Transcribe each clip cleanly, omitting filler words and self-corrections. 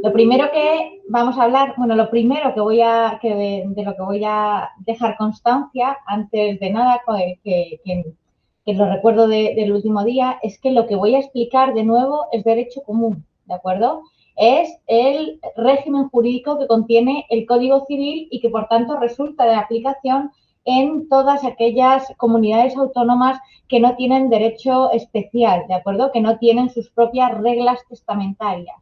Lo primero que vamos a hablar, bueno, lo primero que de lo que voy a dejar constancia, antes de nada, que lo recuerdo del último día, es que lo que voy a explicar de nuevo es derecho común, ¿de acuerdo? Es el régimen jurídico que contiene el Código Civil y que, por tanto, resulta de aplicación en todas aquellas comunidades autónomas que no tienen derecho especial, ¿de acuerdo? Que no tienen sus propias reglas testamentarias.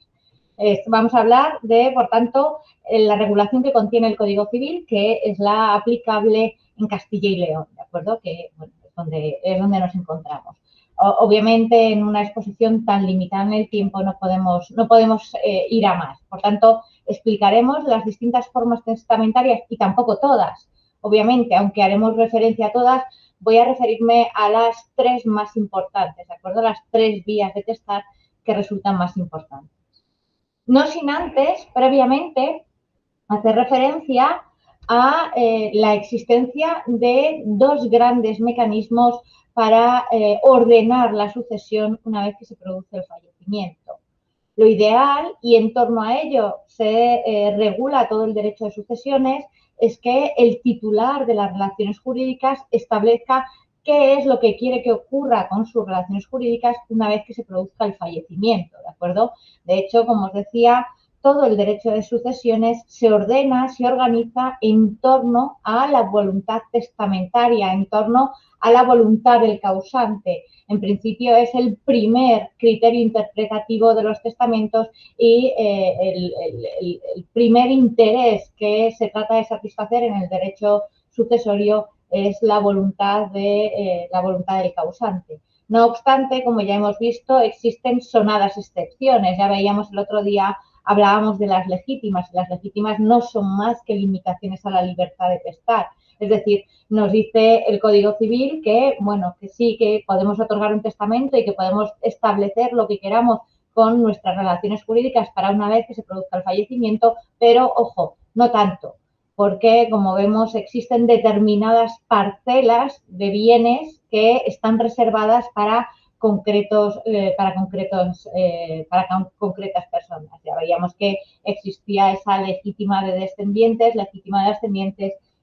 Vamos a hablar de, por tanto, la regulación que contiene el Código Civil, que es la aplicable en Castilla y León, ¿de acuerdo? Que bueno, es donde nos encontramos. Obviamente, en una exposición tan limitada en el tiempo no podemos ir a más. Por tanto, explicaremos las distintas formas testamentarias y tampoco todas. Obviamente, aunque haremos referencia a todas, voy a referirme a las tres más importantes, ¿de acuerdo? Las tres vías de testar que resultan más importantes. No sin antes, previamente, hacer referencia a la existencia de dos grandes mecanismos para ordenar la sucesión una vez que se produce el fallecimiento. Lo ideal, y en torno a ello se regula todo el derecho de sucesiones, es que el titular de las relaciones jurídicas establezca qué es lo que quiere que ocurra con sus relaciones jurídicas una vez que se produzca el fallecimiento, ¿de acuerdo? De hecho, como os decía, todo el derecho de sucesiones se ordena, se organiza en torno a la voluntad testamentaria, en torno a la voluntad del causante. En principio es el primer criterio interpretativo de los testamentos y el primer interés que se trata de satisfacer en el derecho sucesorio es la voluntad del causante. No obstante, como ya hemos visto, existen sonadas excepciones. Ya veíamos el otro día, hablábamos de las legítimas. Las legítimas no son más que limitaciones a la libertad de testar. Es decir, nos dice el Código Civil que, bueno, que sí, que podemos otorgar un testamento y que podemos establecer lo que queramos con nuestras relaciones jurídicas para una vez que se produzca el fallecimiento, pero, ojo, no tanto, porque, como vemos, existen determinadas parcelas de bienes que están reservadas para concretas personas. Ya veíamos que existía esa legítima de descendientes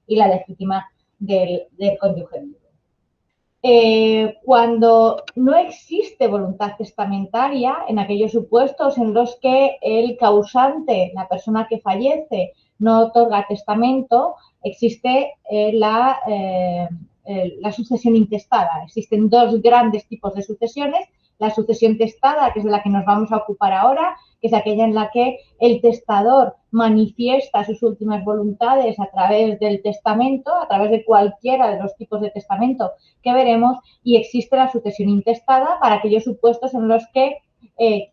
y la legítima del cónyuge. Cuando no existe voluntad testamentaria, en aquellos supuestos en los que el causante, la persona que fallece, no otorga testamento, existe la sucesión intestada. Existen dos grandes tipos de sucesiones. La sucesión testada, que es de la que nos vamos a ocupar ahora, que es aquella en la que el testador manifiesta sus últimas voluntades a través del testamento, a través de cualquiera de los tipos de testamento que veremos, y existe la sucesión intestada para aquellos supuestos en los que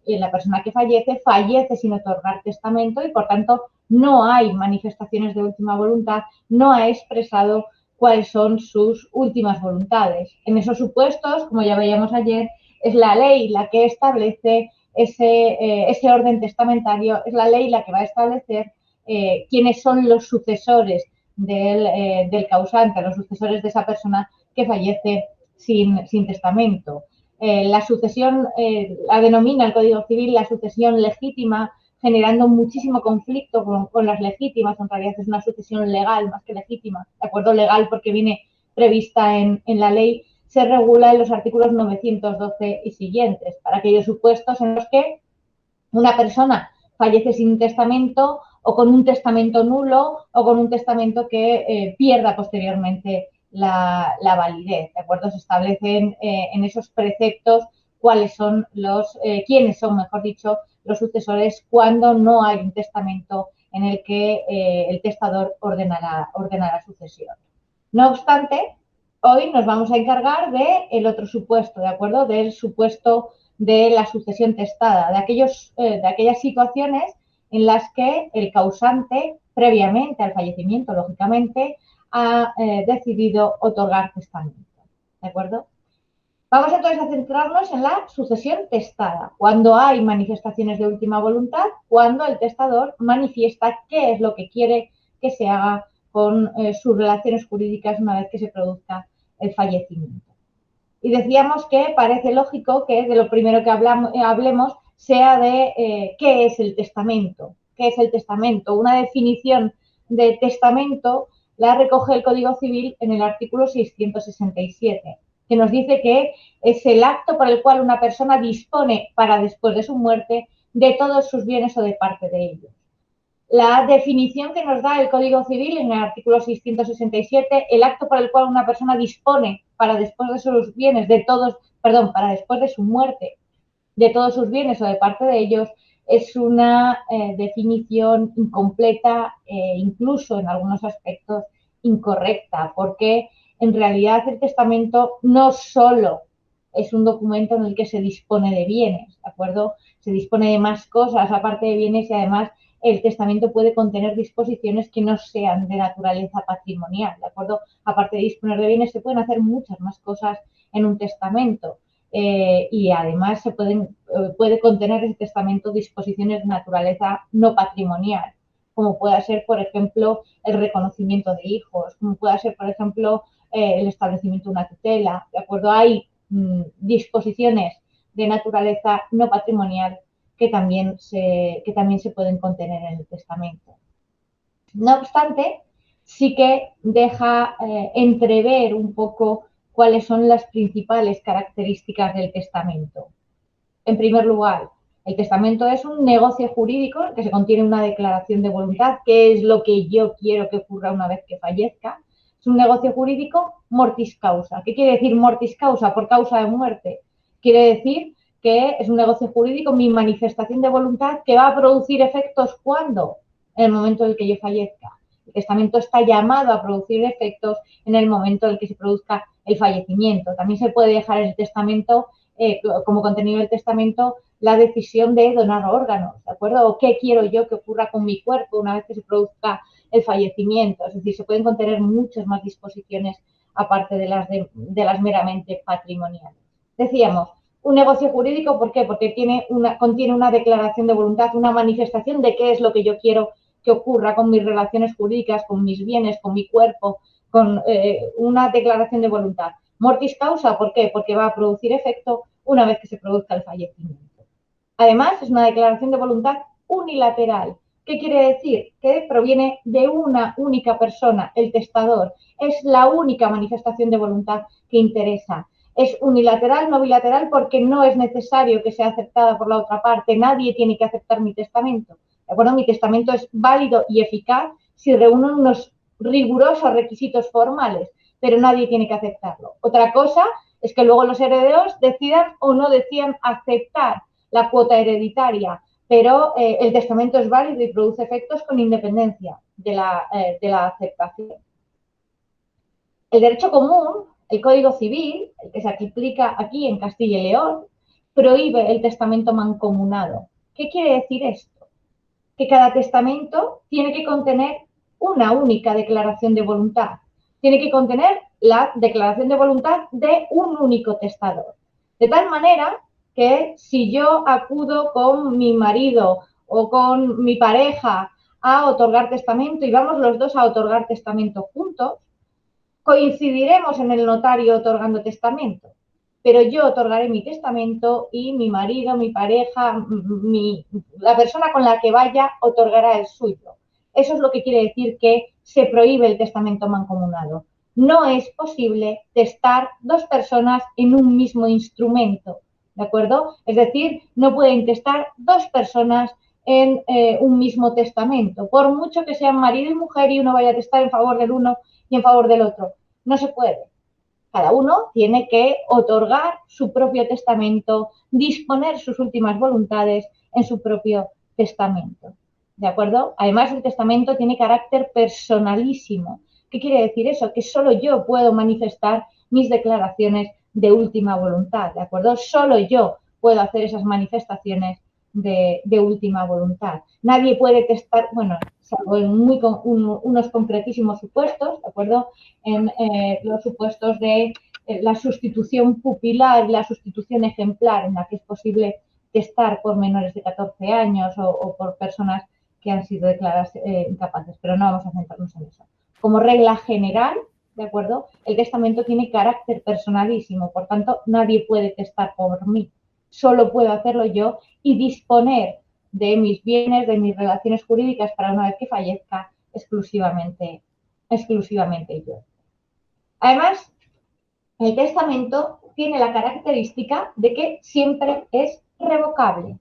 la persona que fallece sin otorgar testamento y, por tanto, no hay manifestaciones de última voluntad, no ha expresado cuáles son sus últimas voluntades. En esos supuestos, como ya veíamos ayer, es la ley la que establece ese orden testamentario, es la ley la que va a establecer quiénes son los sucesores del causante, los sucesores de esa persona que fallece sin testamento. La sucesión la denomina el Código Civil la sucesión legítima, generando muchísimo conflicto con las legítimas. En realidad es una sucesión legal más que legítima, de acuerdo, legal porque viene prevista en la ley. Se regula en los artículos 912 y siguientes, para aquellos supuestos en los que una persona fallece sin testamento o con un testamento nulo o con un testamento que pierda posteriormente la validez, ¿de acuerdo? Se establecen en esos preceptos quiénes son, mejor dicho, los sucesores cuando no hay un testamento en el que el testador ordena la sucesión. No obstante, hoy nos vamos a encargar del otro supuesto, ¿de acuerdo? Del supuesto de la sucesión testada, de aquellas situaciones en las que el causante, previamente al fallecimiento, lógicamente, ha decidido otorgar testamento, ¿de acuerdo? Vamos entonces a centrarnos en la sucesión testada, cuando hay manifestaciones de última voluntad, cuando el testador manifiesta qué es lo que quiere que se haga con sus relaciones jurídicas una vez que se produzca el fallecimiento. Y decíamos que parece lógico que de lo primero que hablemos sea de qué es el testamento. qué es el testamento. Una definición de testamento la recoge el Código Civil en el artículo 667, que nos dice que es el acto por el cual una persona dispone para después de su muerte de todos sus bienes o de parte de ellos. La definición que nos da el Código Civil en el artículo 667, el acto por el cual una persona dispone para después de sus bienes de todos, perdón, para después de su muerte de todos sus bienes o de parte de ellos, es una definición incompleta e incluso en algunos aspectos incorrecta, porque en realidad el testamento no solo es un documento en el que se dispone de bienes, ¿de acuerdo? Se dispone de más cosas aparte de bienes y además el testamento puede contener disposiciones que no sean de naturaleza patrimonial, ¿de acuerdo? Aparte de disponer de bienes, se pueden hacer muchas más cosas en un testamento. Y además puede contener el testamento disposiciones de naturaleza no patrimonial, como pueda ser, por ejemplo, el reconocimiento de hijos, como pueda ser, por ejemplo, el establecimiento de una tutela, ¿de acuerdo? Hay disposiciones de naturaleza no patrimonial que también se pueden contener en el testamento. No obstante, sí que deja entrever un poco cuáles son las principales características del testamento. En primer lugar, el testamento es un negocio jurídico en el que se contiene una declaración de voluntad, que es lo que yo quiero que ocurra una vez que fallezca. Es un negocio jurídico mortis causa. ¿Qué quiere decir mortis causa? Por causa de muerte. Quiere decir que es un negocio jurídico, mi manifestación de voluntad, que va a producir efectos ¿cuándo? En el momento en el que yo fallezca. El testamento está llamado a producir efectos en el momento en el que se produzca el fallecimiento. También se puede dejar en el testamento, como contenido del testamento, la decisión de donar órganos, ¿de acuerdo? O qué quiero yo que ocurra con mi cuerpo una vez que se produzca el fallecimiento. Es decir, se pueden contener muchas más disposiciones aparte de las meramente patrimoniales. Decíamos, un negocio jurídico, ¿por qué? Porque contiene una declaración de voluntad, una manifestación de qué es lo que yo quiero que ocurra con mis relaciones jurídicas, con mis bienes, con mi cuerpo, con una declaración de voluntad. Mortis causa, ¿por qué? Porque va a producir efecto una vez que se produzca el fallecimiento. Además, es una declaración de voluntad unilateral. ¿Qué quiere decir? Que proviene de una única persona, el testador. Es la única manifestación de voluntad que interesa. Es unilateral, no bilateral, porque no es necesario que sea aceptada por la otra parte. Nadie tiene que aceptar mi testamento. ¿De acuerdo? Mi testamento es válido y eficaz si reúne unos rigurosos requisitos formales, pero nadie tiene que aceptarlo. Otra cosa es que luego los herederos decidan o no decidan aceptar la cuota hereditaria, pero el testamento es válido y produce efectos con independencia de la aceptación. El derecho común, el Código Civil, el que se aplica aquí en Castilla y León, prohíbe el testamento mancomunado. ¿Qué quiere decir esto? Que cada testamento tiene que contener una única declaración de voluntad. Tiene que contener la declaración de voluntad de un único testador. De tal manera que si yo acudo con mi marido o con mi pareja a otorgar testamento y vamos los dos a otorgar testamento juntos, coincidiremos en el notario otorgando testamento, pero yo otorgaré mi testamento y mi marido, mi pareja, la persona con la que vaya otorgará el suyo. Eso es lo que quiere decir que se prohíbe el testamento mancomunado. No es posible testar dos personas en un mismo instrumento, ¿de acuerdo? Es decir, no pueden testar dos personas en un mismo testamento, por mucho que sean marido y mujer y uno vaya a testar en favor del uno y en favor del otro. No se puede. Cada uno tiene que otorgar su propio testamento, disponer sus últimas voluntades en su propio testamento. ¿De acuerdo? Además, el testamento tiene carácter personalísimo. ¿Qué quiere decir eso? Que solo yo puedo manifestar mis declaraciones de última voluntad. ¿De acuerdo? Solo yo puedo hacer esas manifestaciones de última voluntad. Nadie puede testar, bueno, salvo en unos concretísimos supuestos, ¿de acuerdo? En los supuestos de la sustitución pupilar y la sustitución ejemplar, en la que es posible testar por menores de 14 años o por personas que han sido declaradas incapaces, pero no vamos a centrarnos en eso. Como regla general, ¿de acuerdo? El testamento tiene carácter personalísimo, por tanto, nadie puede testar por mí. Solo puedo hacerlo yo y disponer de mis bienes, de mis relaciones jurídicas para una vez que fallezca exclusivamente yo. Además, el testamento tiene la característica de que siempre es revocable.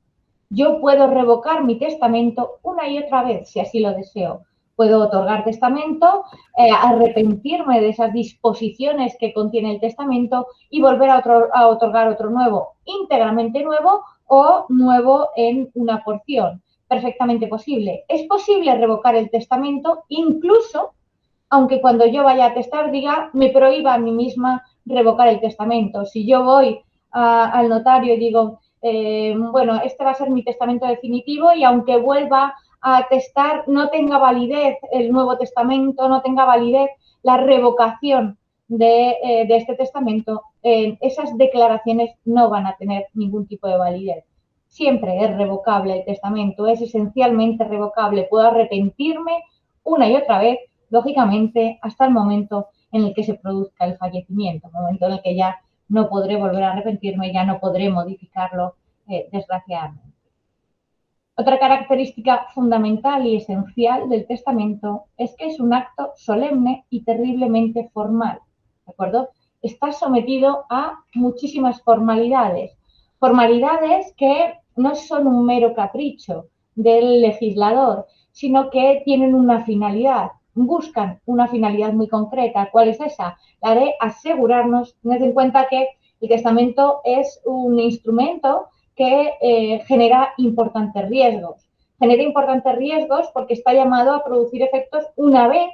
Yo puedo revocar mi testamento una y otra vez si así lo deseo. Puedo otorgar testamento, arrepentirme de esas disposiciones que contiene el testamento y volver a otorgar otro nuevo, íntegramente nuevo o nuevo en una porción. Perfectamente posible. Es posible revocar el testamento incluso aunque cuando yo vaya a testar diga, me prohíba a mí misma revocar el testamento. Si yo voy al notario y digo, bueno, este va a ser mi testamento definitivo y aunque vuelva a testar, no tenga validez el nuevo testamento, no tenga validez la revocación de este testamento, esas declaraciones no van a tener ningún tipo de validez. Siempre es revocable el testamento, es esencialmente revocable. Puedo arrepentirme una y otra vez, lógicamente, hasta el momento en el que se produzca el fallecimiento, el momento en el que ya no podré volver a arrepentirme, ya no podré modificarlo, desgraciadamente. Otra característica fundamental y esencial del testamento es que es un acto solemne y terriblemente formal, ¿de acuerdo? Está sometido a muchísimas formalidades, formalidades que no son un mero capricho del legislador, sino que tienen una finalidad, buscan una finalidad muy concreta. ¿Cuál es esa? La de asegurarnos, tened en cuenta que el testamento es un instrumento que genera importantes riesgos. Genera importantes riesgos porque está llamado a producir efectos una vez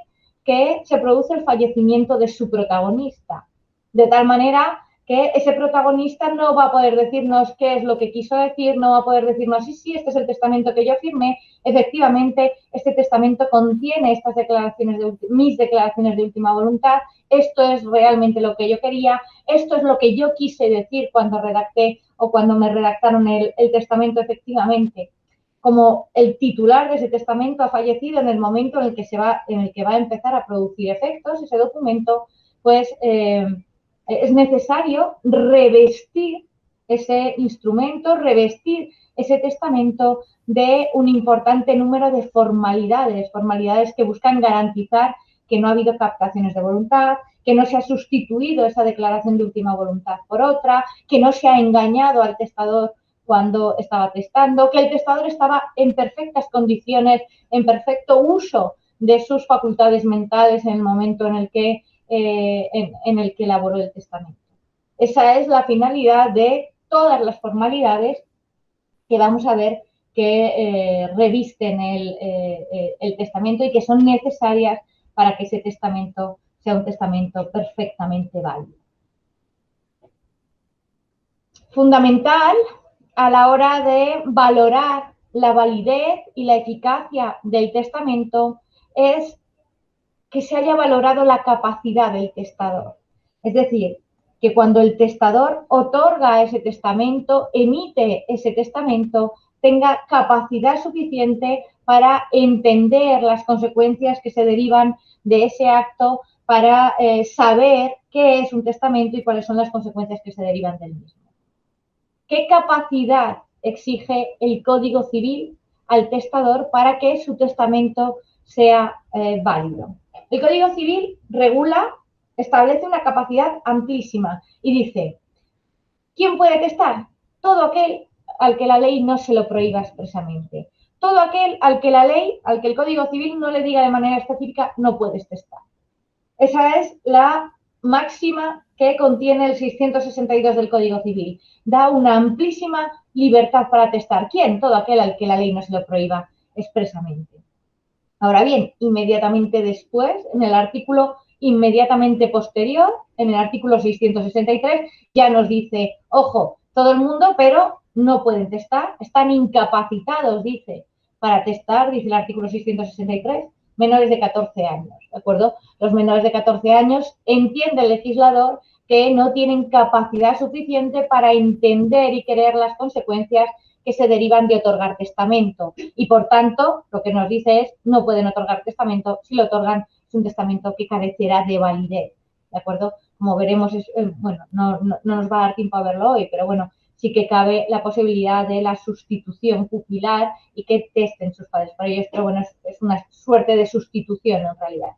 que se produce el fallecimiento de su protagonista. De tal manera que ese protagonista no va a poder decirnos qué es lo que quiso decir, no va a poder decirnos, sí, este es el testamento que yo firmé, efectivamente, este testamento contiene estas declaraciones mis declaraciones de última voluntad, esto es realmente lo que yo quería, esto es lo que yo quise decir cuando redacté o cuando me redactaron el testamento efectivamente. Como el titular de ese testamento ha fallecido en el momento en el que va a empezar a producir efectos ese documento, pues es necesario revestir ese instrumento, revestir ese testamento de un importante número de formalidades, formalidades que buscan garantizar que no ha habido captaciones de voluntad, que no se ha sustituido esa declaración de última voluntad por otra, que no se ha engañado al testador cuando estaba testando, que el testador estaba en perfectas condiciones, en perfecto uso de sus facultades mentales en el momento en el que elaboró el testamento. Esa es la finalidad de todas las formalidades que vamos a ver que revisten el testamento y que son necesarias para que ese testamento sea un testamento perfectamente válido. Fundamental a la hora de valorar la validez y la eficacia del testamento es que se haya valorado la capacidad del testador. Es decir, que cuando el testador otorga ese testamento, emite ese testamento, tenga capacidad suficiente para entender las consecuencias que se derivan de ese acto, para saber qué es un testamento y cuáles son las consecuencias que se derivan del mismo. ¿Qué capacidad exige el Código Civil al testador para que su testamento sea válido? El Código Civil establece una capacidad amplísima y dice, ¿quién puede testar? Todo aquel al que la ley no se lo prohíba expresamente. Todo aquel al que la ley, al que el Código Civil no le diga de manera específica, no puedes testar. Esa es la máxima que contiene el 662 del Código Civil. Da una amplísima libertad para testar. ¿Quién? Todo aquel al que la ley no se lo prohíba expresamente. Ahora bien, inmediatamente después, en el artículo inmediatamente posterior, en el artículo 663, ya nos dice, ojo, todo el mundo, pero no pueden testar, están incapacitados, dice, para testar, dice el artículo 663, menores de 14 años, ¿de acuerdo? Los menores de 14 años entiende el legislador que no tienen capacidad suficiente para entender y querer las consecuencias que se derivan de otorgar testamento. Y, por tanto, lo que nos dice es, no pueden otorgar testamento, si lo otorgan es un testamento que careciera de validez, ¿de acuerdo? Como veremos, bueno, no nos va a dar tiempo a verlo hoy, pero bueno, sí que cabe la posibilidad de la sustitución pupilar y que testen sus padres por ellos, pero bueno, es una suerte de sustitución en realidad.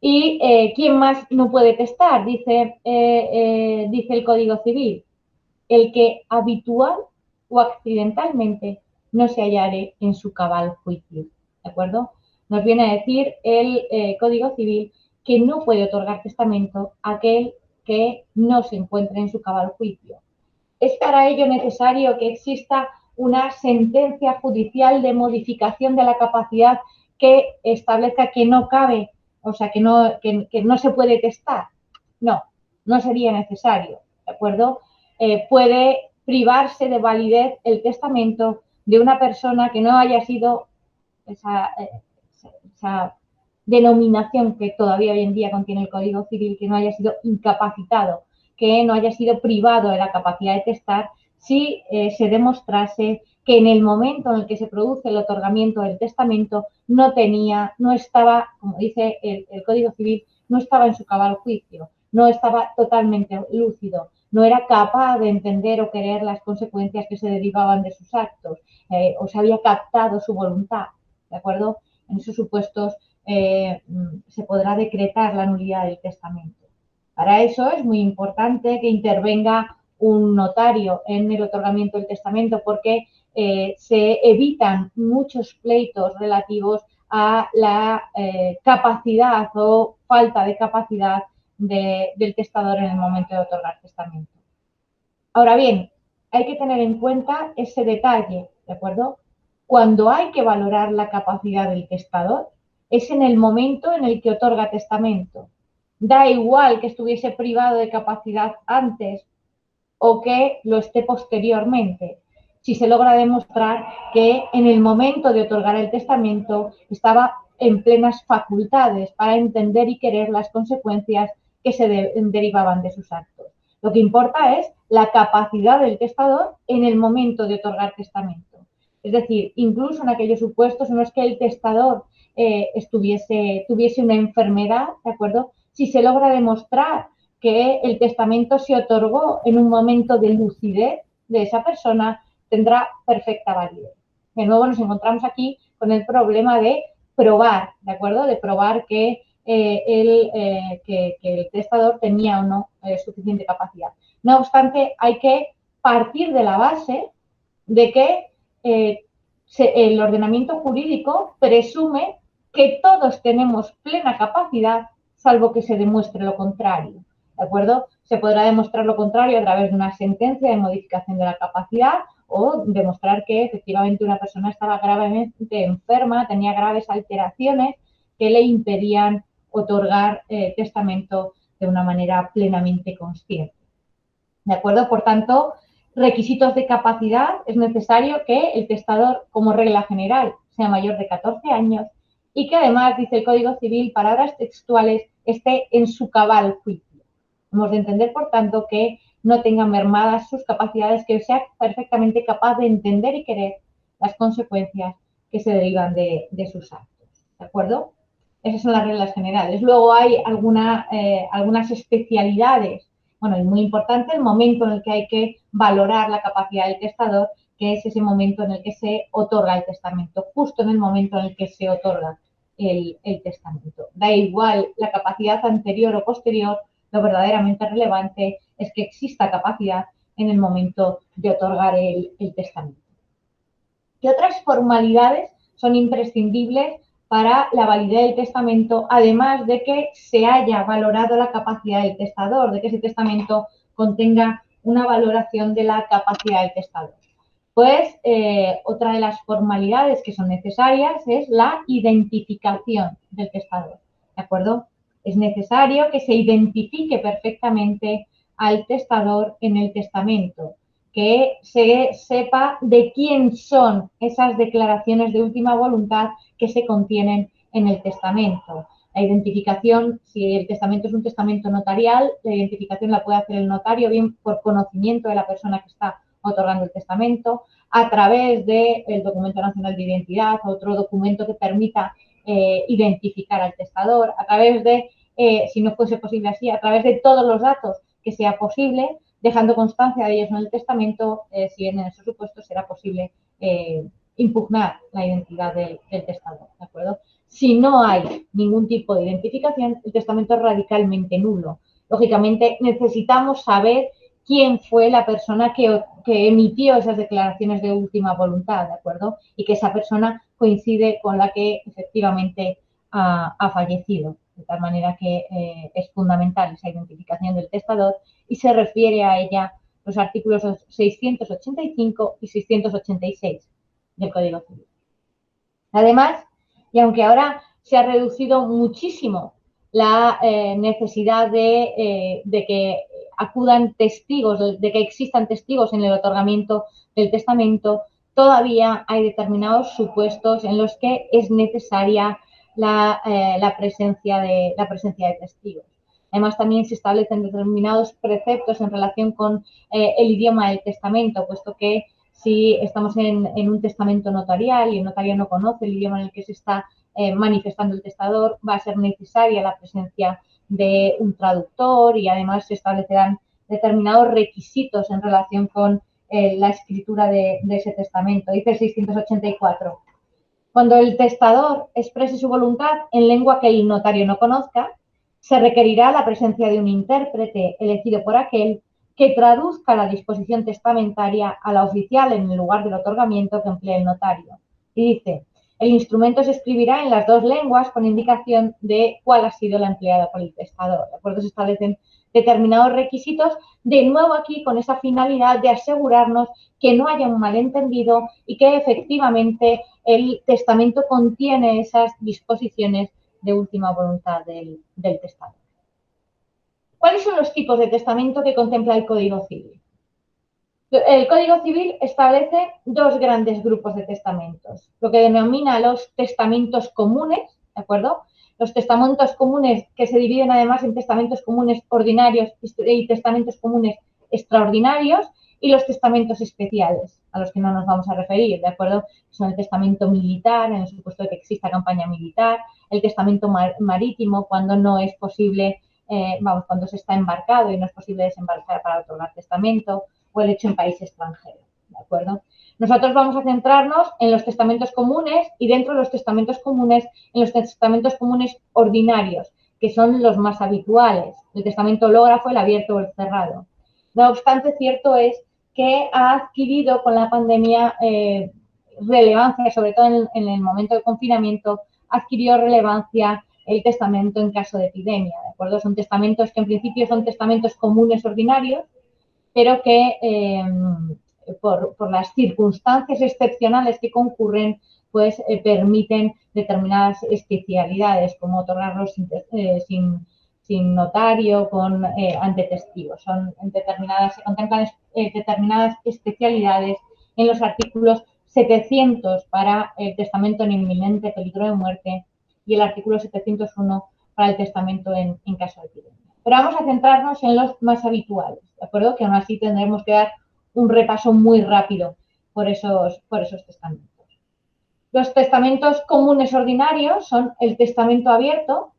¿Y quién más no puede testar? Dice el Código Civil, el que habitual o accidentalmente no se hallare en su cabal juicio, ¿de acuerdo? Nos viene a decir el Código Civil que no puede otorgar testamento a aquel que no se encuentre en su cabal juicio. Es para ello necesario que exista una sentencia judicial de modificación de la capacidad que establezca que no cabe, o sea, que no se puede testar. No, no sería necesario, ¿de acuerdo? Puede privarse de validez el testamento de una persona que no haya sido esa denominación que todavía hoy en día contiene el Código Civil, que no haya sido incapacitado, que no haya sido privado de la capacidad de testar, si se demostrase que en el momento en el que se produce el otorgamiento del testamento no estaba, como dice el Código Civil, no estaba en su cabal juicio, no estaba totalmente lúcido, no era capaz de entender o querer las consecuencias que se derivaban de sus actos, o se había captado su voluntad, ¿de acuerdo? En esos supuestos se podrá decretar la nulidad del testamento. Para eso es muy importante que intervenga un notario en el otorgamiento del testamento porque se evitan muchos pleitos relativos a la capacidad o falta de capacidad del testador en el momento de otorgar testamento. Ahora bien, hay que tener en cuenta ese detalle, ¿de acuerdo? Cuando hay que valorar la capacidad del testador, es en el momento en el que otorga testamento. Da igual que estuviese privado de capacidad antes o que lo esté posteriormente. Si se logra demostrar que en el momento de otorgar el testamento estaba en plenas facultades para entender y querer las consecuencias que se derivaban de sus actos. Lo que importa es la capacidad del testador en el momento de otorgar testamento. Es decir, incluso en aquellos supuestos en los que el testador tuviese una enfermedad, ¿de acuerdo? Si se logra demostrar que el testamento se otorgó en un momento de lucidez de esa persona, tendrá perfecta validez. De nuevo nos encontramos aquí con el problema de probar, ¿de acuerdo? De probar que el testador tenía o no suficiente capacidad. No obstante, hay que partir de la base de que el ordenamiento jurídico presume que todos tenemos plena capacidad, salvo que se demuestre lo contrario. ¿De acuerdo? Se podrá demostrar lo contrario a través de una sentencia de modificación de la capacidad o demostrar que efectivamente una persona estaba gravemente enferma, tenía graves alteraciones que le impedían otorgar testamento de una manera plenamente consciente. ¿De acuerdo? Por tanto, requisitos de capacidad, es necesario que el testador, como regla general, sea mayor de 14 años y que además, dice el Código Civil, palabras textuales, esté en su cabal juicio. Hemos de entender, por tanto, que no tenga mermadas sus capacidades, que sea perfectamente capaz de entender y querer las consecuencias que se derivan de sus actos. ¿De acuerdo? Esas son las reglas generales. Luego hay algunas especialidades. Bueno, es muy importante el momento en el que hay que valorar la capacidad del testador, que es ese momento en el que se otorga el testamento, justo en el momento en el que se otorga el testamento. Da igual la capacidad anterior o posterior, lo verdaderamente relevante es que exista capacidad en el momento de otorgar el testamento. ¿Qué otras formalidades son imprescindibles para la validez del testamento, además de que se haya valorado la capacidad del testador, de que ese testamento contenga una valoración de la capacidad del testador? Pues otra de las formalidades que son necesarias es la identificación del testador, ¿de acuerdo? Es necesario que se identifique perfectamente al testador en el testamento, que se sepa de quién son esas declaraciones de última voluntad que se contienen en el testamento. La identificación, si el testamento es un testamento notarial, la identificación la puede hacer el notario, bien por conocimiento de la persona que está otorgando el testamento, a través del documento nacional de identidad, otro documento que permita identificar al testador, a través de, si no fuese posible así, a través de todos los datos que sea posible dejando constancia de ellos en el testamento, si en esos supuestos será posible impugnar la identidad del testador, ¿de acuerdo? Si no hay ningún tipo de identificación, el testamento es radicalmente nulo. Lógicamente, necesitamos saber quién fue la persona que emitió esas declaraciones de última voluntad, ¿de acuerdo? Y que esa persona coincide con la que efectivamente ha fallecido. De tal manera que es fundamental esa identificación del testador y se refiere a ella los artículos 685 y 686 del Código Civil. Además, y aunque ahora se ha reducido muchísimo la necesidad de que acudan testigos, de que existan testigos en el otorgamiento del testamento, todavía hay determinados supuestos en los que es necesaria la presencia de testigos. Además, también se establecen determinados preceptos en relación con el idioma del testamento, puesto que si estamos en un testamento notarial y el notario no conoce el idioma en el que se está manifestando el testador, va a ser necesaria la presencia de un traductor y además se establecerán determinados requisitos en relación con la escritura de ese testamento. Dice el 684. Cuando el testador exprese su voluntad en lengua que el notario no conozca, se requerirá la presencia de un intérprete elegido por aquel que traduzca la disposición testamentaria a la oficial en el lugar del otorgamiento que emplee el notario. Y dice, el instrumento se escribirá en las dos lenguas con indicación de cuál ha sido la empleada por el testador. ¿De acuerdo? Se establecen determinados requisitos, de nuevo aquí con esa finalidad de asegurarnos que no haya un malentendido y que efectivamente el testamento contiene esas disposiciones de última voluntad del testador. ¿Cuáles son los tipos de testamento que contempla el Código Civil? El Código Civil establece dos grandes grupos de testamentos, lo que denomina los testamentos comunes, ¿de acuerdo? Los testamentos comunes que se dividen además en testamentos comunes ordinarios y testamentos comunes extraordinarios y los testamentos especiales, a los que no nos vamos a referir, ¿de acuerdo? Son el testamento militar, en el supuesto de que exista campaña militar, el testamento marítimo, cuando no es posible, cuando se está embarcado y no es posible desembarcar para otorgar testamento, o el hecho en país extranjero, ¿de acuerdo? Nosotros vamos a centrarnos en los testamentos comunes y dentro de los testamentos comunes, en los testamentos comunes ordinarios, que son los más habituales, el testamento hológrafo, el abierto o el cerrado. No obstante, cierto es que ha adquirido con la pandemia relevancia, sobre todo en el momento de confinamiento, adquirió relevancia el testamento en caso de epidemia, ¿de acuerdo? Son testamentos que en principio son testamentos comunes ordinarios, pero que por las circunstancias excepcionales que concurren, pues permiten determinadas especialidades, como otorgarlos sin notario, ante testigos. Se contemplan determinadas especialidades en los artículos 700 para el testamento en inminente peligro de muerte y el artículo 701 para el testamento en caso de epidemia. Pero vamos a centrarnos en los más habituales, ¿de acuerdo? Que aún así tendremos que dar un repaso muy rápido por esos testamentos. Los testamentos comunes ordinarios son el testamento abierto,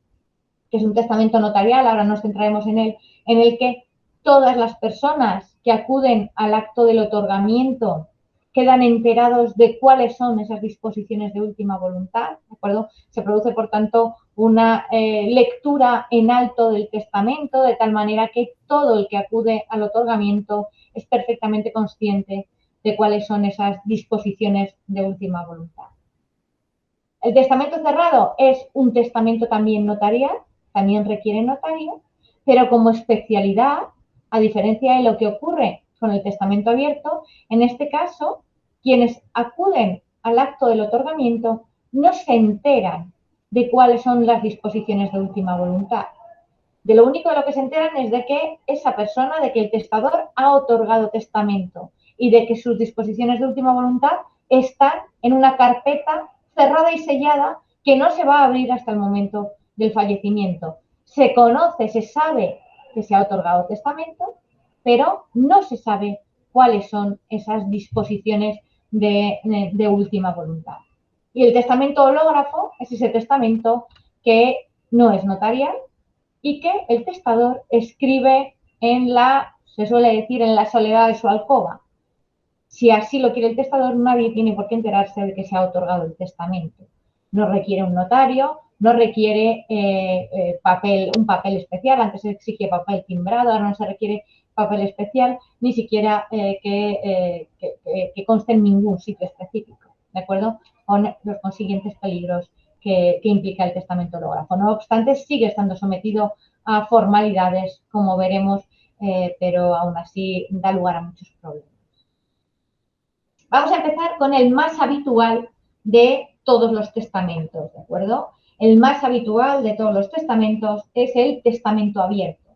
que es un testamento notarial, ahora nos centraremos en él, en el que todas las personas que acuden al acto del otorgamiento quedan enterados de cuáles son esas disposiciones de última voluntad, ¿de acuerdo? Se produce, por tanto, una lectura en alto del testamento, de tal manera que todo el que acude al otorgamiento es perfectamente consciente de cuáles son esas disposiciones de última voluntad. El testamento cerrado es un testamento también notarial, también requiere notario, pero como especialidad, a diferencia de lo que ocurre con el testamento abierto, en este caso, quienes acuden al acto del otorgamiento no se enteran de cuáles son las disposiciones de última voluntad. De lo único de lo que se enteran es de que esa persona, de que el testador ha otorgado testamento y de que sus disposiciones de última voluntad están en una carpeta cerrada y sellada que no se va a abrir hasta el momento del fallecimiento. Se conoce, se sabe que se ha otorgado testamento, pero no se sabe cuáles son esas disposiciones de última voluntad. Y el testamento hológrafo es ese testamento que no es notarial y que el testador escribe en la Se suele decir en la soledad de su alcoba. Si así lo quiere el testador, nadie tiene por qué enterarse de que se ha otorgado el testamento. No requiere un notario, no requiere un papel especial, antes se exige papel timbrado, ahora no se requiere papel especial, ni siquiera que conste en ningún sitio específico, ¿de acuerdo? Con los consiguientes peligros que implica el testamento hológrafo. No obstante, sigue estando sometido a formalidades, como veremos, pero aún así da lugar a muchos problemas. Vamos a empezar con el más habitual de todos los testamentos, ¿de acuerdo? El más habitual de todos los testamentos es el testamento abierto.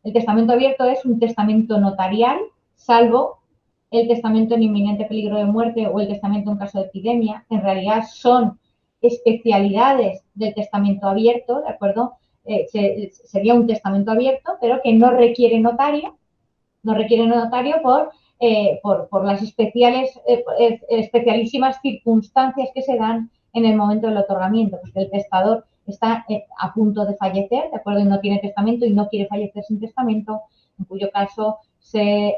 El testamento abierto es un testamento notarial, salvo el testamento en inminente peligro de muerte o el testamento en caso de epidemia. En realidad son especialidades del testamento abierto, ¿de acuerdo? Sería un testamento abierto, pero que no requiere notario por las especialísimas circunstancias que se dan en el momento del otorgamiento, porque el testador está a punto de fallecer, ¿de acuerdo? Y no tiene testamento y no quiere fallecer sin testamento, en cuyo caso se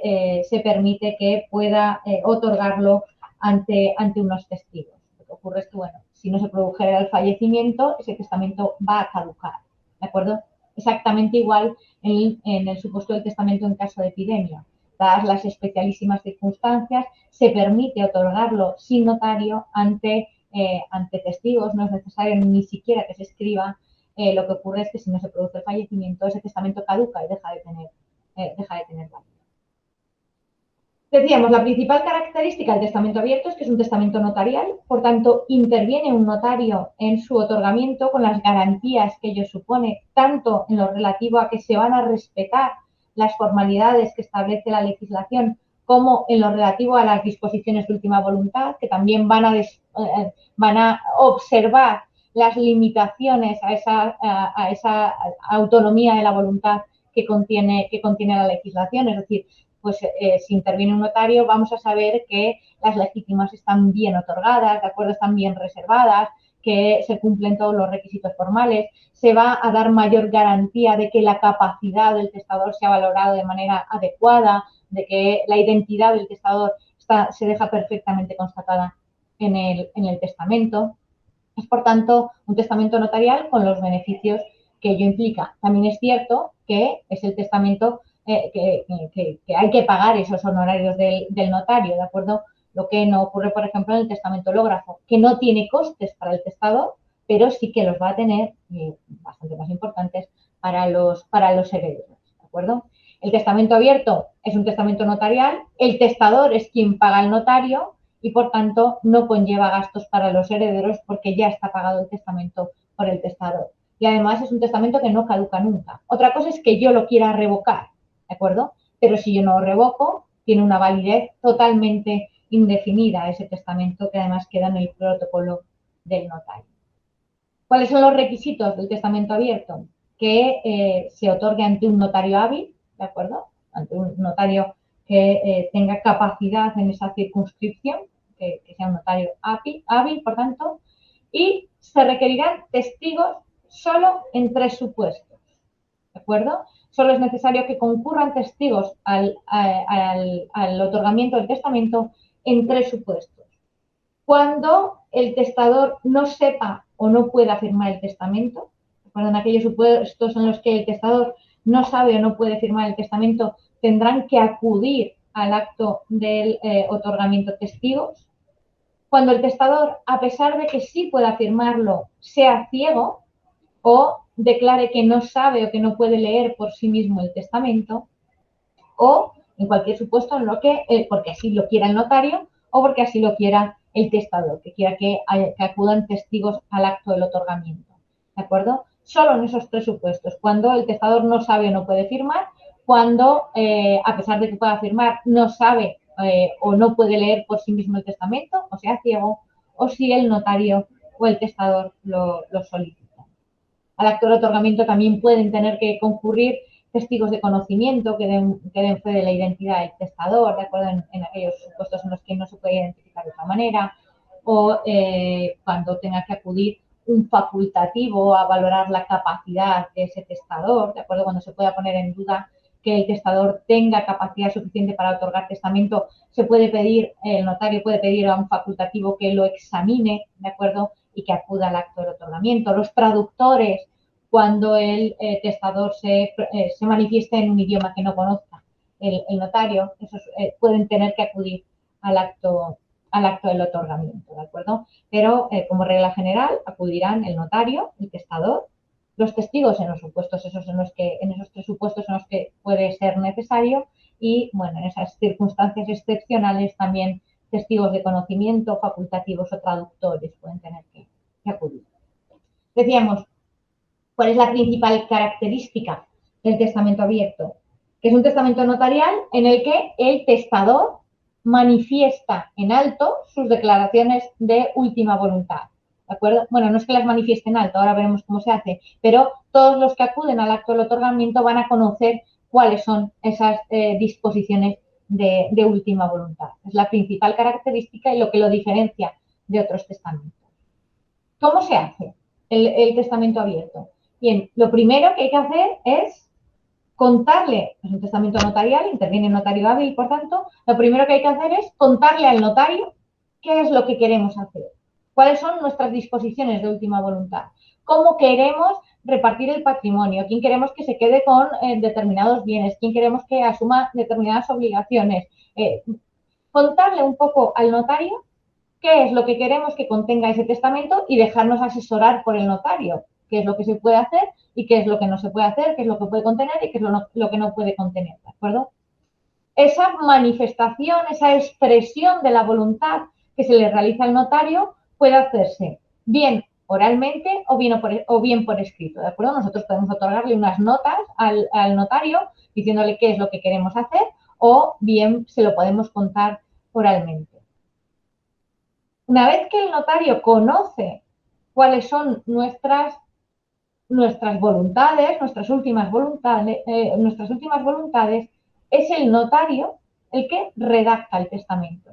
permite que pueda otorgarlo ante unos testigos. Lo que ocurre es que, bueno, si no se produjera el fallecimiento, ese testamento va a caducar, ¿de acuerdo? Exactamente igual en el supuesto del testamento en caso de epidemia. Dadas las especialísimas circunstancias, se permite otorgarlo sin notario ante testigos, no es necesario ni siquiera que se escriba. Lo que ocurre es que si no se produce el fallecimiento, ese testamento caduca y deja de tener valor. Decíamos, la principal característica del testamento abierto es que es un testamento notarial, por tanto, interviene un notario en su otorgamiento con las garantías que ello supone, tanto en lo relativo a que se van a respetar las formalidades que establece la legislación, como en lo relativo a las disposiciones de última voluntad, que también van a observar las limitaciones a esa autonomía de la voluntad que contiene la legislación, es decir, pues si interviene un notario vamos a saber que las legítimas están bien otorgadas, de acuerdo, están bien reservadas, que se cumplen todos los requisitos formales, se va a dar mayor garantía de que la capacidad del testador sea valorada de manera adecuada, de que la identidad del testador se deja perfectamente constatada en el testamento. Es, por tanto, un testamento notarial con los beneficios que ello implica. También es cierto que es el testamento que hay que pagar esos honorarios del notario, ¿de acuerdo? Lo que no ocurre, por ejemplo, en el testamento hológrafo, que no tiene costes para el testador, pero sí que los va a tener bastante más importantes para los herederos, ¿de acuerdo? El testamento abierto es un testamento notarial, el testador es quien paga al notario y, por tanto, no conlleva gastos para los herederos porque ya está pagado el testamento por el testador. Y además es un testamento que no caduca nunca. Otra cosa es que yo lo quiera revocar, ¿de acuerdo? Pero si yo no lo revoco, tiene una validez totalmente indefinida ese testamento que además queda en el protocolo del notario. ¿Cuáles son los requisitos del testamento abierto? Que se otorgue ante un notario hábil, ¿de acuerdo? Ante un notario que tenga capacidad en esa circunscripción, que sea un notario hábil, por tanto, y se requerirán testigos solo en 3 supuestos, ¿de acuerdo? Solo es necesario que concurran testigos al otorgamiento del testamento en 3 supuestos. Cuando el testador no sepa o no pueda firmar el testamento, en aquellos supuestos en los que el testador no sabe o no puede firmar el testamento, tendrán que acudir al acto del otorgamiento testigos. Cuando el testador, a pesar de que sí pueda firmarlo, sea ciego o declare que no sabe o que no puede leer por sí mismo el testamento, o en cualquier supuesto en lo que, porque así lo quiera el notario o porque así lo quiera el testador, que quiera que acudan testigos al acto del otorgamiento, ¿de acuerdo? Solo en esos 3 supuestos, cuando el testador no sabe o no puede firmar, cuando, a pesar de que pueda firmar, no sabe o no puede leer por sí mismo el testamento, o sea, ciego, o si el notario o el testador lo solicitan. Al acto del otorgamiento también pueden tener que concurrir testigos de conocimiento que den fe de la identidad del testador, de acuerdo en aquellos supuestos en los que no se puede identificar de otra manera, o cuando tenga que acudir un facultativo a valorar la capacidad de ese testador, de acuerdo, cuando se pueda poner en duda que el testador tenga capacidad suficiente para otorgar testamento, se puede pedir, el notario puede pedir a un facultativo que lo examine, ¿de acuerdo? Y que acuda al acto del otorgamiento. Los traductores, cuando el testador se manifieste en un idioma que no conozca el notario, esos, pueden tener que acudir al acto del otorgamiento, ¿de acuerdo? Pero como regla general acudirán el notario, el testador, los testigos en los supuestos esos en esos 3 supuestos en los que puede ser necesario y, bueno, en esas circunstancias excepcionales también testigos de conocimiento, facultativos o traductores pueden tener que acudir. Decíamos, ¿cuál es la principal característica del testamento abierto? Que es un testamento notarial en el que el testador manifiesta en alto sus declaraciones de última voluntad. ¿De acuerdo? Bueno, no es que las manifieste en alto, ahora veremos cómo se hace, pero todos los que acuden al acto del otorgamiento van a conocer cuáles son esas disposiciones de última voluntad. Es la principal característica y lo que lo diferencia de otros testamentos. ¿Cómo se hace el testamento abierto? Bien, lo primero que hay que hacer es contarle, es un testamento notarial, interviene el notario hábil, por tanto, lo primero que hay que hacer es contarle al notario qué es lo que queremos hacer, cuáles son nuestras disposiciones de última voluntad, cómo queremos repartir el patrimonio, quién queremos que se quede con determinados bienes, quién queremos que asuma determinadas obligaciones. Contarle un poco al notario qué es lo que queremos que contenga ese testamento y dejarnos asesorar por el notario, qué es lo que se puede hacer y qué es lo que no se puede hacer, qué es lo que puede contener y qué es lo que no puede contener, ¿de acuerdo? Esa manifestación, esa expresión de la voluntad que se le realiza al notario puede hacerse bien oralmente o bien por escrito, ¿de acuerdo? Nosotros podemos otorgarle unas notas al notario diciéndole qué es lo que queremos hacer o bien se lo podemos contar oralmente. Una vez que el notario conoce cuáles son nuestras voluntades, nuestras últimas voluntades, es el notario el que redacta el testamento,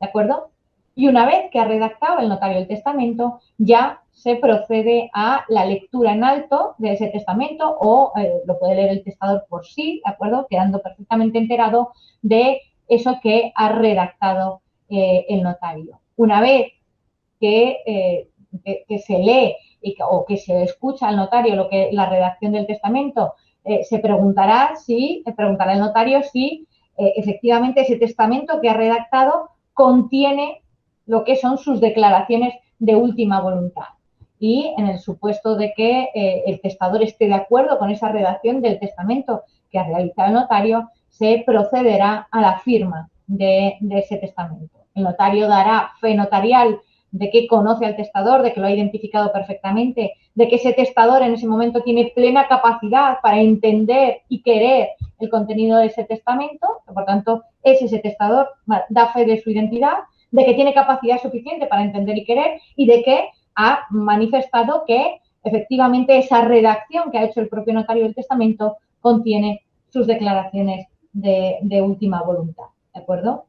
¿de acuerdo? Y una vez que ha redactado el notario el testamento, ya se procede a la lectura en alto de ese testamento o lo puede leer el testador por sí, ¿de acuerdo? Quedando perfectamente enterado de eso que ha redactado el notario. Una vez que se lee o que se escucha al notario la redacción del testamento, se preguntará el notario si efectivamente ese testamento que ha redactado contiene lo que son sus declaraciones de última voluntad. Y en el supuesto de que el testador esté de acuerdo con esa redacción del testamento que ha realizado el notario, se procederá a la firma de ese testamento. El notario dará fe notarial de que conoce al testador, de que lo ha identificado perfectamente, de que ese testador en ese momento tiene plena capacidad para entender y querer el contenido de ese testamento, por tanto, es ese testador, da fe de su identidad, de que tiene capacidad suficiente para entender y querer y de que ha manifestado que efectivamente esa redacción que ha hecho el propio notario del testamento contiene sus declaraciones de última voluntad, ¿de acuerdo?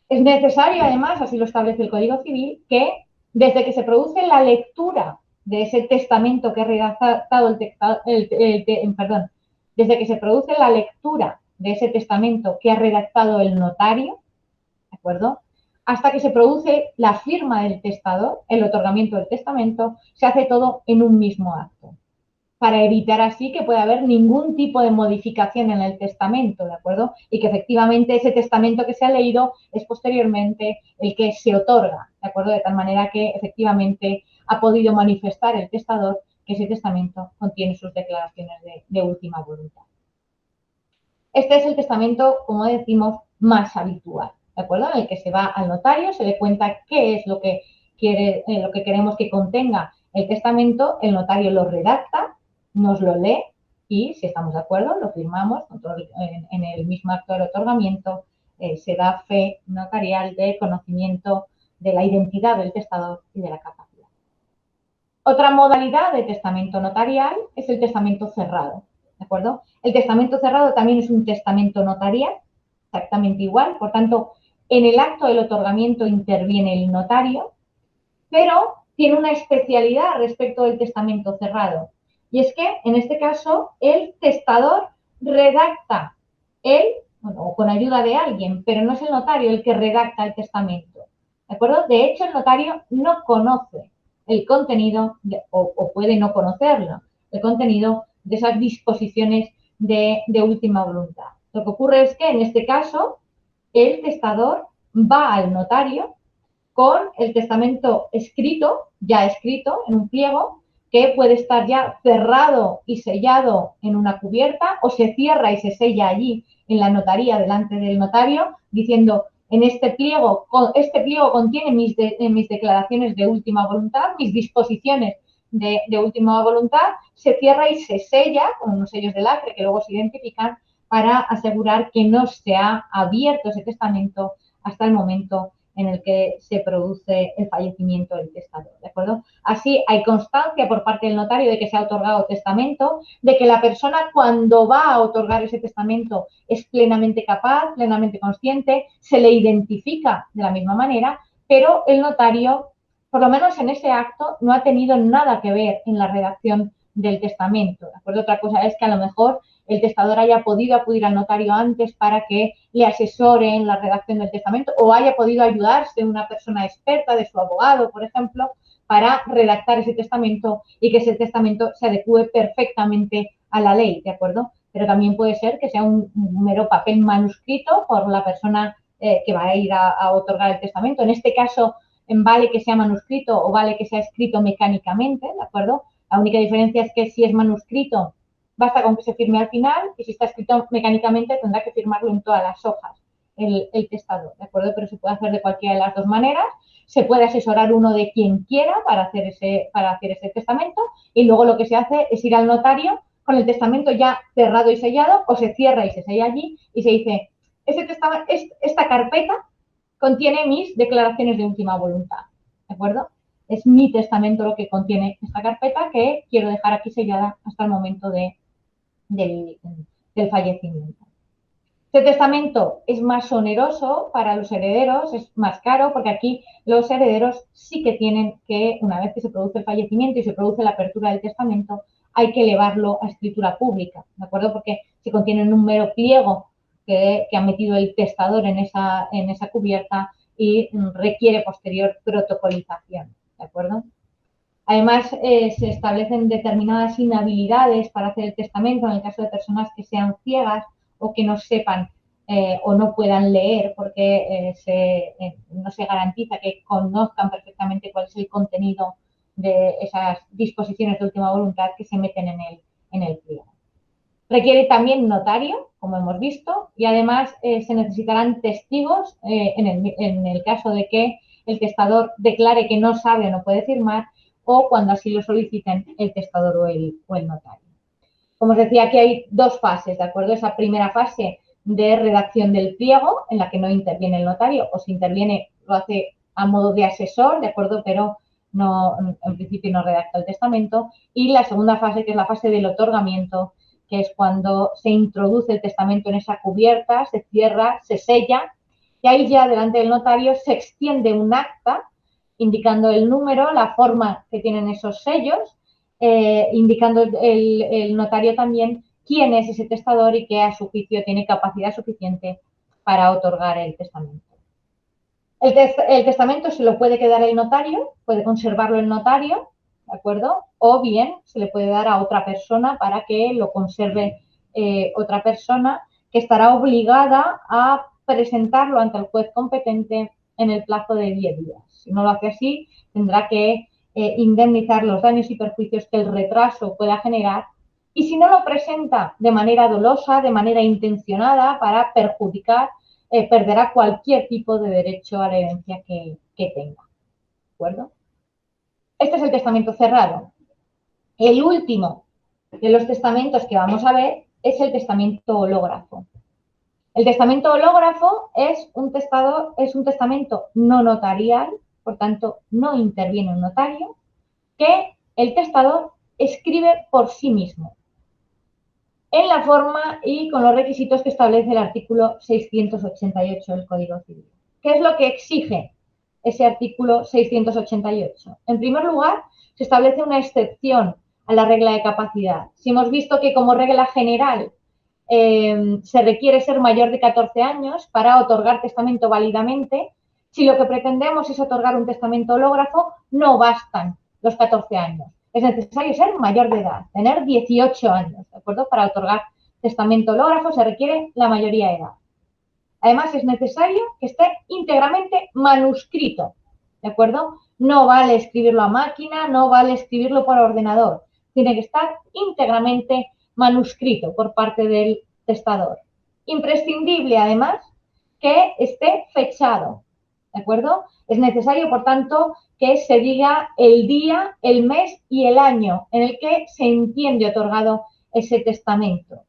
Es necesario, además, así lo establece el Código Civil, que desde que se produce la lectura de ese testamento que ha redactado desde que se produce la lectura de ese testamento que ha redactado el notario, ¿de acuerdo? Hasta que se produce la firma del testador, el otorgamiento del testamento, se hace todo en un mismo acto, para evitar así que pueda haber ningún tipo de modificación en el testamento, ¿de acuerdo? Y que efectivamente ese testamento que se ha leído es posteriormente el que se otorga, ¿de acuerdo? De tal manera que efectivamente ha podido manifestar el testador que ese testamento contiene sus declaraciones de última voluntad. Este es el testamento, como decimos, más habitual, ¿de acuerdo? En el que se va al notario, se le cuenta qué es lo que queremos que contenga el testamento, el notario lo redacta, nos lo lee y, si estamos de acuerdo, lo firmamos en el mismo acto del otorgamiento, se da fe notarial de conocimiento de la identidad del testador y de la capacidad. Otra modalidad de testamento notarial es el testamento cerrado, ¿de acuerdo? El testamento cerrado también es un testamento notarial, exactamente igual, por tanto, en el acto del otorgamiento interviene el notario, pero tiene una especialidad respecto del testamento cerrado. Y es que, en este caso, el testador redacta él, bueno, o con ayuda de alguien, pero no es el notario el que redacta el testamento. ¿De acuerdo? De hecho, el notario no conoce el contenido, o puede no conocerlo, el contenido de esas disposiciones de última voluntad. Lo que ocurre es que en este caso el testador va al notario con el testamento escrito, ya escrito en un pliego, que puede estar ya cerrado y sellado en una cubierta o se cierra y se sella allí en la notaría delante del notario diciendo en este pliego contiene mis declaraciones de última voluntad, mis disposiciones de última voluntad, se cierra y se sella con unos sellos de lacre que luego se identifican para asegurar que no se ha abierto ese testamento hasta el momento en el que se produce el fallecimiento del testador, ¿de acuerdo? Así hay constancia por parte del notario de que se ha otorgado testamento, de que la persona cuando va a otorgar ese testamento es plenamente capaz, plenamente consciente, se le identifica de la misma manera, pero el notario, por lo menos en ese acto, no ha tenido nada que ver en la redacción del testamento, ¿de acuerdo? Otra cosa es que a lo mejor el testador haya podido acudir al notario antes para que le asesore en la redacción del testamento o haya podido ayudarse una persona experta de su abogado, por ejemplo, para redactar ese testamento y que ese testamento se adecue perfectamente a la ley, ¿de acuerdo? Pero también puede ser que sea un mero papel manuscrito por la persona que va a ir a otorgar el testamento. En este caso, vale que sea manuscrito o vale que sea escrito mecánicamente, ¿de acuerdo? La única diferencia es que si es manuscrito, basta con que se firme al final y si está escrito mecánicamente tendrá que firmarlo en todas las hojas el testador, ¿de acuerdo? Pero se puede hacer de cualquiera de las dos maneras. Se puede asesorar uno de quien quiera para hacer ese testamento y luego lo que se hace es ir al notario con el testamento ya cerrado y sellado o se cierra y se sella allí y se dice, esta carpeta contiene mis declaraciones de última voluntad, ¿de acuerdo? Es mi testamento lo que contiene esta carpeta que quiero dejar aquí sellada hasta el momento del fallecimiento. Este testamento es más oneroso para los herederos, es más caro porque aquí los herederos sí que tienen que, una vez que se produce el fallecimiento y se produce la apertura del testamento, hay que elevarlo a escritura pública, ¿de acuerdo? Porque si contienen un mero pliego que ha metido el testador en esa cubierta y requiere posterior protocolización, ¿de acuerdo? Además, se establecen determinadas inhabilidades para hacer el testamento en el caso de personas que sean ciegas o que no sepan o no puedan leer porque no se garantiza que conozcan perfectamente cuál es el contenido de esas disposiciones de última voluntad que se meten en el pliego. Requiere también notario, como hemos visto, y además se necesitarán testigos en el caso de que el testador declare que no sabe o no puede firmar o cuando así lo soliciten el testador o el notario. Como os decía, aquí hay dos fases, ¿de acuerdo? Esa primera fase de redacción del pliego, en la que no interviene el notario, o si interviene lo hace a modo de asesor, ¿de acuerdo? Pero no, en principio no redacta el testamento. Y la segunda fase, que es la fase del otorgamiento, que es cuando se introduce el testamento en esa cubierta, se cierra, se sella, y ahí ya delante del notario se extiende un acta indicando el número, la forma que tienen esos sellos, indicando el notario también quién es ese testador y que a su juicio tiene capacidad suficiente para otorgar el testamento. El testamento se lo puede quedar el notario, puede conservarlo el notario, ¿de acuerdo? O bien se le puede dar a otra persona para que lo conserve otra persona que estará obligada a presentarlo ante el juez competente en el plazo de 10 días. Si no lo hace así, tendrá que indemnizar los daños y perjuicios que el retraso pueda generar y si no lo presenta de manera dolosa, de manera intencionada para perjudicar, perderá cualquier tipo de derecho a la herencia que tenga. ¿De acuerdo? Este es el testamento cerrado. El último de los testamentos que vamos a ver es el testamento hológrafo. El testamento hológrafo es un testamento no notarial, por tanto, no interviene un notario, que el testador escribe por sí mismo, en la forma y con los requisitos que establece el artículo 688 del Código Civil. ¿Qué es lo que exige ese artículo 688? En primer lugar, se establece una excepción a la regla de capacidad. Si hemos visto que como regla general se requiere ser mayor de 14 años para otorgar testamento válidamente. Si lo que pretendemos es otorgar un testamento hológrafo, no bastan los 14 años. Es necesario ser mayor de edad, tener 18 años, ¿de acuerdo? Para otorgar testamento hológrafo se requiere la mayoría de edad. Además, es necesario que esté íntegramente manuscrito, ¿de acuerdo? No vale escribirlo a máquina, no vale escribirlo por ordenador. Tiene que estar íntegramente manuscrito por parte del testador. Imprescindible, además, que esté fechado, ¿de acuerdo? Es necesario, por tanto, que se diga el día, el mes y el año en el que se entiende otorgado ese testamento.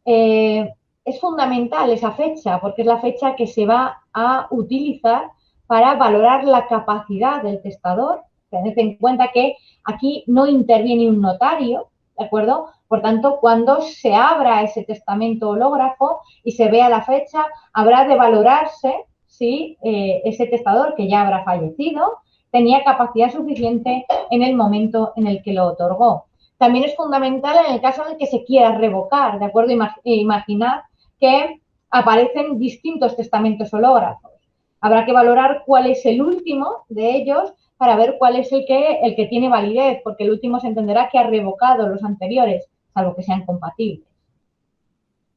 Es fundamental esa fecha porque es la fecha que se va a utilizar para valorar la capacidad del testador. Tened en cuenta que aquí no interviene un notario, ¿de acuerdo? Por tanto, cuando se abra ese testamento hológrafo y se vea la fecha, habrá de valorarse si ese testador, que ya habrá fallecido, tenía capacidad suficiente en el momento en el que lo otorgó. También es fundamental en el caso en el que se quiera revocar, ¿de acuerdo? Imaginad que aparecen distintos testamentos hológrafos. Habrá que valorar cuál es el último de ellos para ver cuál es el que tiene validez, porque el último se entenderá que ha revocado los anteriores, salvo que sean compatibles.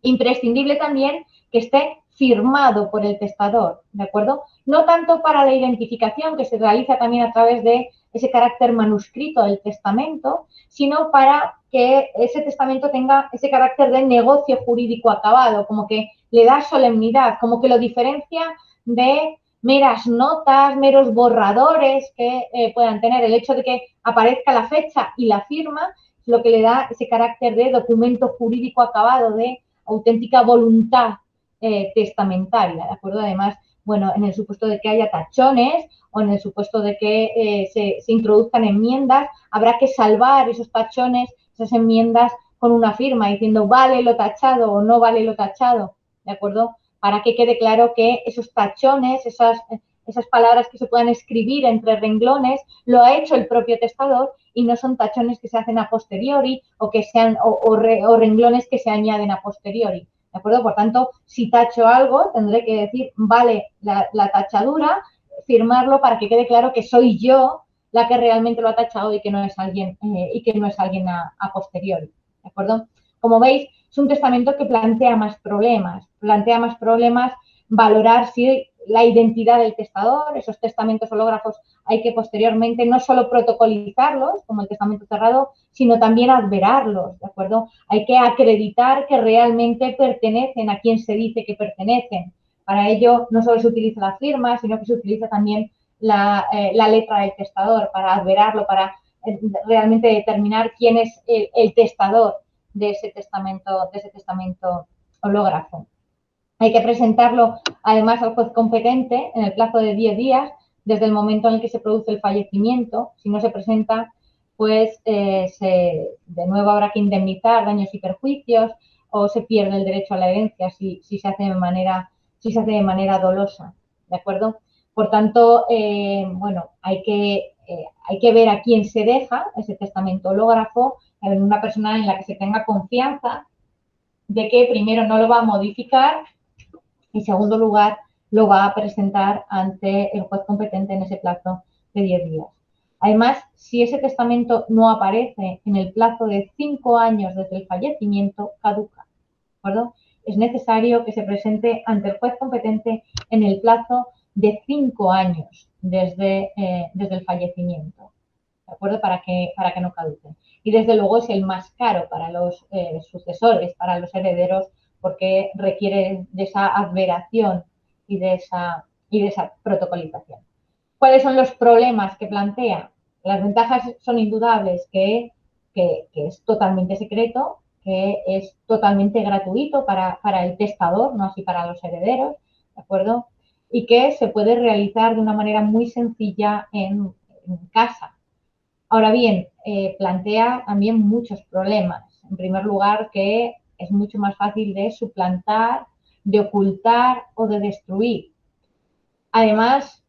Imprescindible también que esté firmado por el testador, ¿de acuerdo? No tanto para la identificación, que se realiza también a través de ese carácter manuscrito del testamento, sino para que ese testamento tenga ese carácter de negocio jurídico acabado, como que le da solemnidad, como que lo diferencia de meras notas, meros borradores que puedan tener. El hecho de que aparezca la fecha y la firma es lo que le da ese carácter de documento jurídico acabado, de auténtica voluntad testamentaria, ¿de acuerdo? Además, bueno, en el supuesto de que haya tachones o en el supuesto de que se introduzcan enmiendas, habrá que salvar esos tachones, esas enmiendas con una firma diciendo vale lo tachado o no vale lo tachado, ¿de acuerdo? Para que quede claro que esos tachones, esas palabras que se puedan escribir entre renglones, lo ha hecho el propio testador y no son tachones que se hacen a posteriori o que sean o renglones que se añaden a posteriori. ¿De acuerdo? Por tanto, si tacho algo, tendré que decir, vale la tachadura, firmarlo para que quede claro que soy yo la que realmente lo ha tachado y que no es alguien, a posteriori. ¿De acuerdo? Como veis, es un testamento que plantea más problemas valorar si la identidad del testador, esos testamentos hológrafos hay que posteriormente no solo protocolizarlos, como el testamento cerrado, sino también adverarlos, ¿de acuerdo? Hay que acreditar que realmente pertenecen a quien se dice que pertenecen. Para ello, no solo se utiliza la firma, sino que se utiliza también la letra del testador para adverarlo, para realmente determinar quién es el testador de ese testamento hológrafo. Hay que presentarlo, además, al juez competente en el plazo de 10 días desde el momento en el que se produce el fallecimiento. Si no se presenta, pues de nuevo habrá que indemnizar daños y perjuicios o se pierde el derecho a la herencia si se hace de manera dolosa, ¿de acuerdo? Por tanto, bueno, hay que ver a quién se deja ese testamento hológrafo, en una persona en la que se tenga confianza de que primero no lo va a modificar. En segundo lugar, lo va a presentar ante el juez competente en ese plazo de 10 días. Además, si ese testamento no aparece en el plazo de 5 años desde el fallecimiento, caduca, ¿de acuerdo? Es necesario que se presente ante el juez competente en el plazo de 5 años desde el fallecimiento, ¿de acuerdo? Para que no caduque. Y desde luego es el más caro para los sucesores, para los herederos, porque requiere de esa adveración y de esa protocolización. ¿Cuáles son los problemas que plantea? Las ventajas son indudables, que es totalmente secreto, que es totalmente gratuito para el testador, no así para los herederos, ¿de acuerdo? Y que se puede realizar de una manera muy sencilla en casa. Ahora bien, plantea también muchos problemas. En primer lugar, que es mucho más fácil de suplantar, de ocultar o de destruir. Además,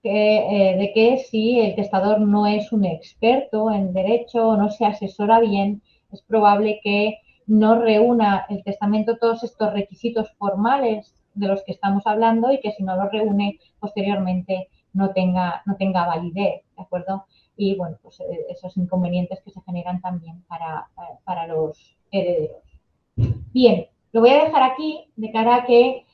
de que si el testador no es un experto en derecho o no se asesora bien, es probable que no reúna el testamento todos estos requisitos formales de los que estamos hablando y que si no los reúne posteriormente no tenga validez, ¿de acuerdo? Y bueno, pues esos inconvenientes que se generan también para los herederos. Bien, lo voy a dejar aquí de cara a que,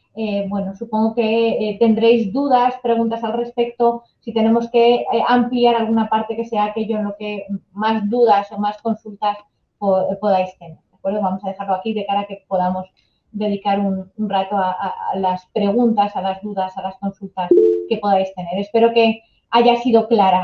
bueno, supongo que tendréis dudas, preguntas al respecto, si tenemos que ampliar alguna parte que sea aquello en lo que más dudas o más consultas podáis tener, ¿de acuerdo? Vamos a dejarlo aquí de cara a que podamos dedicar un rato a las preguntas, a las dudas, a las consultas que podáis tener. Espero que haya sido clara